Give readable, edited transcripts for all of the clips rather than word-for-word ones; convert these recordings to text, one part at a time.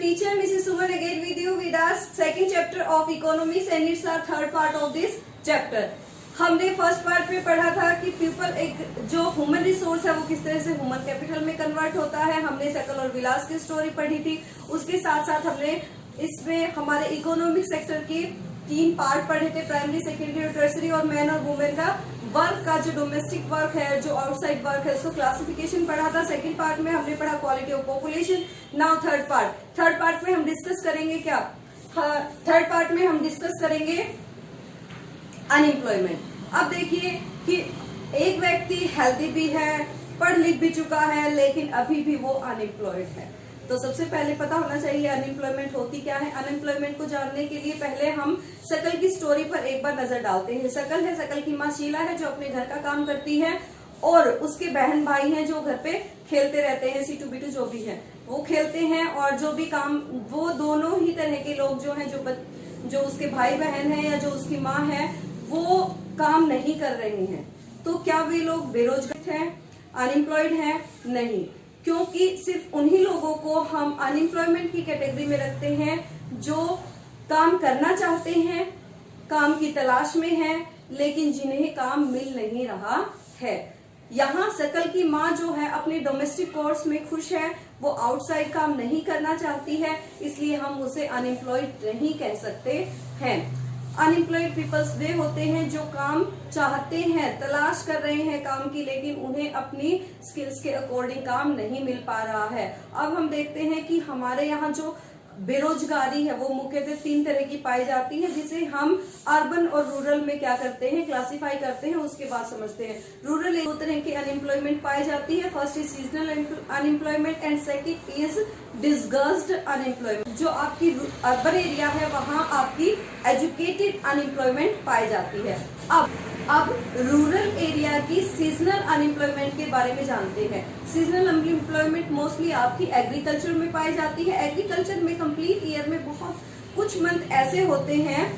teacher Mrs. Suman again with you with our second chapter of economics and it's our third part of this chapter. हमने first part में पढ़ा था कि people एक जो human resource है वो किस तरह से ह्यूमन कैपिटल में कन्वर्ट होता है। हमने सकल और विलास की स्टोरी पढ़ी थी। उसके साथ साथ हमने इसमें हमारे इकोनॉमिक सेक्टर की 3 पार्ट पढ़े थे, प्राइमरी, सेकेंडरी और टर्सरी, और मैन और वुमेन का वर्क का जो डोमेस्टिक वर्क है, जो आउटसाइड वर्क है, उसको क्लासिफिकेशन पढ़ा था। सेकंड पार्ट में हमने पढ़ा quality of population. Now third part में हम डिस्कस करेंगे क्या? थर्ड पार्ट में हम डिस्कस करेंगे अनएम्प्लॉयमेंट। अब देखिए कि एक व्यक्ति हेल्दी भी है, पढ़ लिख भी चुका है, लेकिन अभी भी वो अनएम्प्लॉयड है। तो सबसे पहले पता होना चाहिए अनएम्प्लॉयमेंट होती क्या है। अनएम्प्लॉयमेंट को जानने के लिए पहले हम सकल की स्टोरी पर एक बार नजर डालते हैं। सकल की माँ शीला है जो अपने घर का काम करती है, और उसके बहन भाई हैं जो घर पे खेलते रहते हैं, सीटू बीटू जो भी है वो खेलते हैं, और जो भी काम वो दोनों ही तरह के लोग जो हैं, जो उसके भाई बहन है या जो उसकी माँ है, वो काम नहीं कर रहे हैं। तो क्या वे लोग बेरोजगार हैं, अनएम्प्लॉयड हैं? नहीं, क्योंकि सिर्फ उन्हीं लोगों को हम अनएम्प्लॉयमेंट की कैटेगरी में रखते हैं जो काम करना चाहते हैं, काम की तलाश में हैं, लेकिन जिन्हें काम मिल नहीं रहा है। यहाँ सकल की माँ जो है अपने डोमेस्टिक कोर्स में खुश है, वो आउटसाइड काम नहीं करना चाहती है, इसलिए हम उसे अनएम्प्लॉयड नहीं कह सकते हैं। अनएम्प्लॉयड पीपल्स वे होते हैं जो काम चाहते हैं, तलाश कर रहे हैं काम की, लेकिन उन्हें अपनी स्किल्स के अकॉर्डिंग काम नहीं मिल पा रहा है। अब हम देखते हैं कि हमारे यहाँ जो बेरोजगारी है वो मुख्यतः 3 तरह की पाई जाती है, जिसे हम अर्बन और रूरल में क्या करते हैं, क्लासिफाई करते हैं। उसके बाद समझते हैं। रूरल 2 तरह की अनएम्प्लॉयमेंट पाई जाती है। First is seasonal unemployment and second is disguised unemployment. जो आपकी अर्बन एरिया है वहां आपकी एजुकेटेड अनएम्प्लॉयमेंट पाई जाती है। अब रूरल एरिया की सीजनल अनएम्प्लॉयमेंट के बारे में जानते हैं। सीजनल अनएम्प्लॉयमेंट मोस्टली आपकी एग्रीकल्चर में पाई जाती है। एग्रीकल्चर में कंप्लीट ईयर में बहुत कुछ मंथ ऐसे होते हैं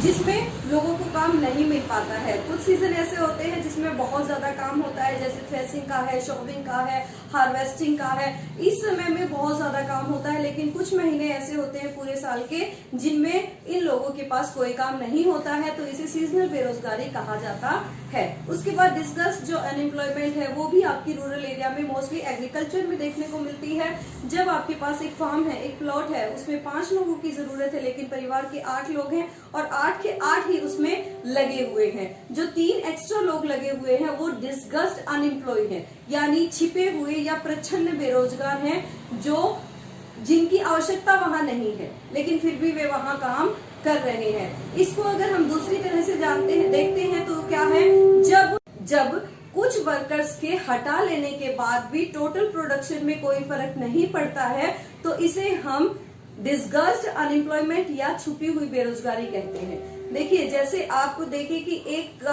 जिसमें लोगों को काम नहीं मिल पाता है। कुछ सीजन ऐसे होते हैं जिसमें बहुत ज्यादा काम होता है, जैसे थ्रेसिंग का है, शॉपिंग का है, हार्वेस्टिंग का है। इस समय में बहुत ज्यादा काम होता है, लेकिन कुछ महीने ऐसे होते हैं पूरे साल के जिनमें इन लोगों के पास कोई काम नहीं होता है, तो इसे सीजनल बेरोजगारी कहा जाता है। उसके बाद डिसगस्ड जो अनएम्प्लॉयमेंट है वो भी आपकी रूरल एरिया में मोस्टली एग्रीकल्चर में देखने को मिलती है। जब आपके पास एक फार्म है, एक प्लॉट है, उसमें 5 लोगों की जरूरत है, लेकिन परिवार के 8 लोग हैं और 8 के 8 ही उसमें लगे हुए हैं। जो 3 एक्स्ट्रा लोग लगे हुए हैं वो डिसगस्ड अनएम्प्लॉयड हैं, यानी छिपे हुए या प्रच्छन्न बेरोजगार हैं, जो जिनकी आवश्यकता वहां नहीं है, लेकिन फिर भी वे वहां काम कर रहे हैं। इसको अगर हम दूसरी तरह से जानते हैं, देखते हैं तो क्या है, जब कुछ वर्कर्स के हटा लेने के बाद भी टोटल प्रोडक्शन में कोई फर्क नहीं पड़ता है, तो इसे हम डिसगस्ड अनएम्प्लॉयमेंट या छुपी हुई बेरोजगारी कहते हैं। देखिए, जैसे आपको देखिए कि एक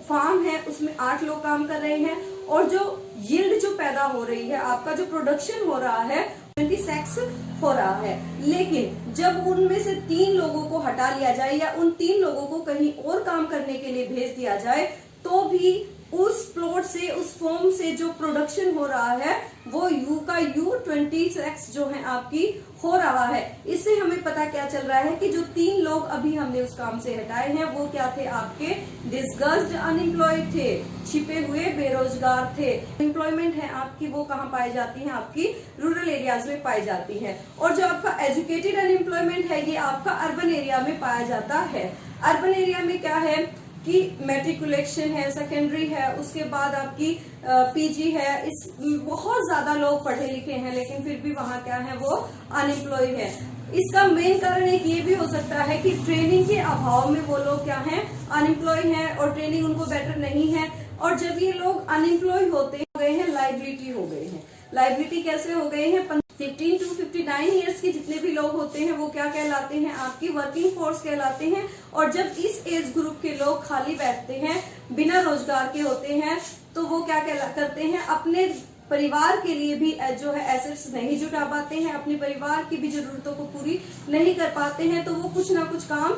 फार्म है, उसमें 8 लोग काम कर रहे हैं, और जो यील्ड जो पैदा हो रही है, आपका जो प्रोडक्शन हो रहा है 26 हो रहा है, लेकिन जब उनमें से 3 लोगों को हटा लिया जाए या उन 3 लोगों को कहीं और काम करने के लिए भेज दिया जाए, तो भी उस प्लॉट से, उस फॉर्म से जो प्रोडक्शन हो रहा है वो U का U 26 जो है आपकी हो रहा है। इससे हमें पता क्या चल रहा है कि जो 3 लोग अभी हमने उस काम से हटाए हैं वो क्या थे, आपके डिसगस्ड अनएम्प्लॉयड थे, छिपे हुए बेरोजगार थे। एम्प्लॉयमेंट है आपकी वो कहाँ पाई जाती है, आपकी रूरल एरियाज में पाई जाती है। और जो आपका एजुकेटेड अनएम्प्लॉयमेंट है ये आपका अर्बन एरिया में पाया जाता है। अर्बन एरिया में क्या है कि मैट्रिकुलेशन है, सेकेंडरी है, उसके बाद आपकी पीजी है, इस बहुत ज्यादा लोग पढ़े लिखे हैं, लेकिन फिर भी वहाँ क्या है, वो अनएम्प्लॉयड है। इसका मेन कारण एक ये भी हो सकता है कि ट्रेनिंग के अभाव में वो लोग क्या हैं, अनएम्प्लॉयड हैं, और ट्रेनिंग उनको बेटर नहीं है। और जब ये लोग अनएम्प्लॉयड होते गए हैं, लाइबिलिटी हो गए हैं। लाइबिलिटी कैसे हो गए हैं, 15 to 59 ईयर्स के जितने भी लोग होते हैं वो क्या कहलाते हैं, आपकी वर्किंग फोर्स कहलाते हैं। और जब इस एज ग्रुप के लोग खाली बैठते हैं, बिना रोजगार के होते हैं, तो वो क्या करते हैं, अपने परिवार के लिए भी जो है एसेट्स नहीं जुटा पाते हैं, अपने परिवार की भी जरूरतों को पूरी नहीं कर पाते हैं, तो वो कुछ ना कुछ काम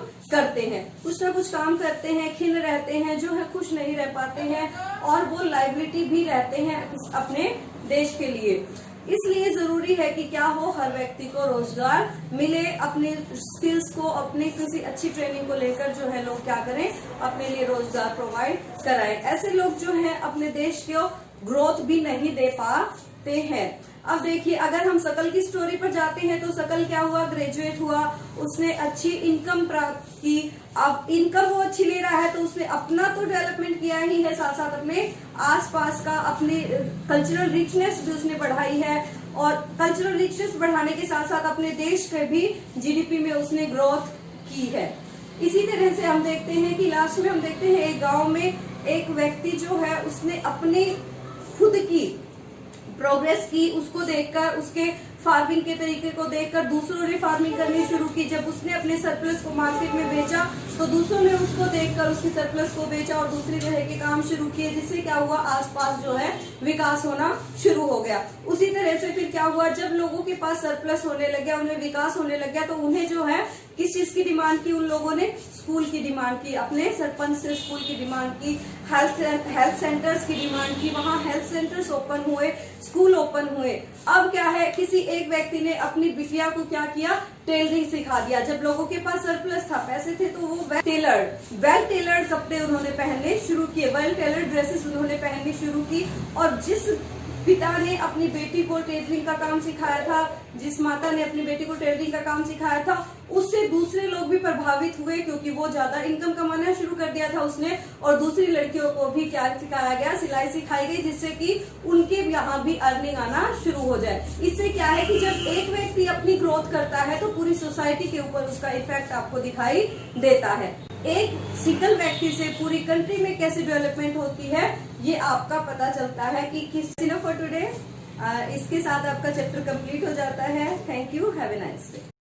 करते हैं, खिन्न रहते हैं, जो है खुश नहीं रह पाते हैं, और वो लायबिलिटी भी रहते हैं अपने देश के लिए। इसलिए जरूरी है कि क्या हो, हर व्यक्ति को रोजगार मिले, अपने स्किल्स को, अपने किसी अच्छी ट्रेनिंग को लेकर जो है लोग क्या करें, अपने लिए रोजगार प्रोवाइड कराएं। ऐसे लोग जो है अपने देश को ग्रोथ भी नहीं दे पाते हैं। अब देखिए, अगर हम सकल की स्टोरी पर जाते हैं तो सकल क्या हुआ, ग्रेजुएट हुआ, उसने अच्छी इनकम प्राप्त की। अब इनकम वो अच्छी ले रहा है तो उसने अपना तो डेवलपमेंट किया ही है, साथ साथ अपने आसपास का, अपनी कल्चरल रिचनेस भी उसने बढ़ाई है, और कल्चरल रिचनेस बढ़ाने के साथ साथ अपने देश के भी जीडीपी में उसने ग्रोथ की है। इसी तरह से हम देखते हैं कि लास्ट में हम देखते हैं एक गांव में एक व्यक्ति जो है उसने अपने खुद की प्रोग्रेस की, उसको देखकर, उसके फार्मिंग के तरीके को देखकर दूसरों ने फार्मिंग करनी शुरू की। जब उसने अपने सरप्लस को मार्केट में बेचा तो दूसरों ने उसको देखकर उसके सरप्लस को बेचा और दूसरी तरह के काम शुरू किए, जिससे क्या हुआ, आसपास जो है विकास होना शुरू हो गया। उसी तरह से फिर क्या हुआ, जब लोगों के पास सरप्लस होने लग गया, उन्हें विकास होने लग गया, तो उन्हें जो है किस चीज की डिमांड की, उन लोगों ने स्कूल की डिमांड की, अपने सरपंच से स्कूल की डिमांड की, हेल्थ सेंटर्स की डिमांड की, वहां हेल्थ सेंटर्स ओपन हुए, स्कूल ओपन हुए। अब क्या है, किसी एक व्यक्ति ने अपनी बिटिया को क्या किया, टेलरिंग सिखा दिया। जब लोगों के पास सरप्लस था, पैसे थे, तो वो वेल टेलर्ड कपड़े उन्होंने पहनने शुरू किए, वेल टेलर्ड ड्रेसेस उन्होंने पहननी शुरू की। और जिस पिता ने अपनी बेटी को टेलरिंग का काम सिखाया था, जिस माता ने अपनी बेटी को टेलरिंग का काम सिखाया था, उससे दूसरे लोग भी प्रभावित हुए, क्योंकि वो ज्यादा इनकम कमाना शुरू कर दिया था उसने। और दूसरी लड़कियों को भी क्या सिखाया गया, सिलाई सिखाई गई, जिससे कि उनके यहाँ भी अर्निंग आना शुरू हो जाए। इससे क्या है कि जब एक व्यक्ति अपनी ग्रोथ करता है तो पूरी सोसाइटी के ऊपर उसका इफेक्ट आपको दिखाई देता है। एक सिंगल व्यक्ति से पूरी कंट्री में कैसे डेवलपमेंट होती है, ये आपका पता चलता है कि किस फॉर टुडे। इसके साथ आपका चैप्टर कंप्लीट हो जाता है। Thank you, have a nice day.